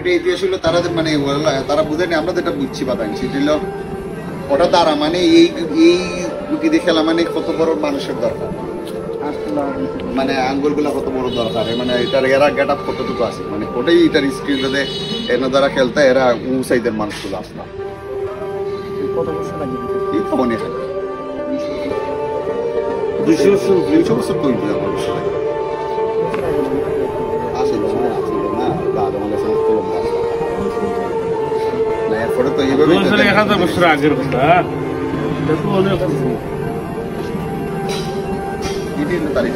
এটা ইতিহাস হলো তারা মানে তারা বুঝেনি, আমরা যেটা বুঝছি বাদান সেটা হলো ওটা দ্বারা মানে এই গুটি খেলা মানে কত বড় মানুষের দরকার, মানে আঙ্গুলগুলা কত বড় দরকার, মানে এটার এরা গেট আপ কতটুকু আছে, মানে ওটাই এটার স্ক্রিনটাতে এনে দ্বারা খেলতে এরা সাইজের মানুষগুলো আসলাম এই তো মনে হয় 200 বছর তৈরি আমার বিষয় আসলে না দাদা মানে কলম না এরপরে তো এইভাবে 1000 বছর আগের কথা এটা তো অনেক তারিখ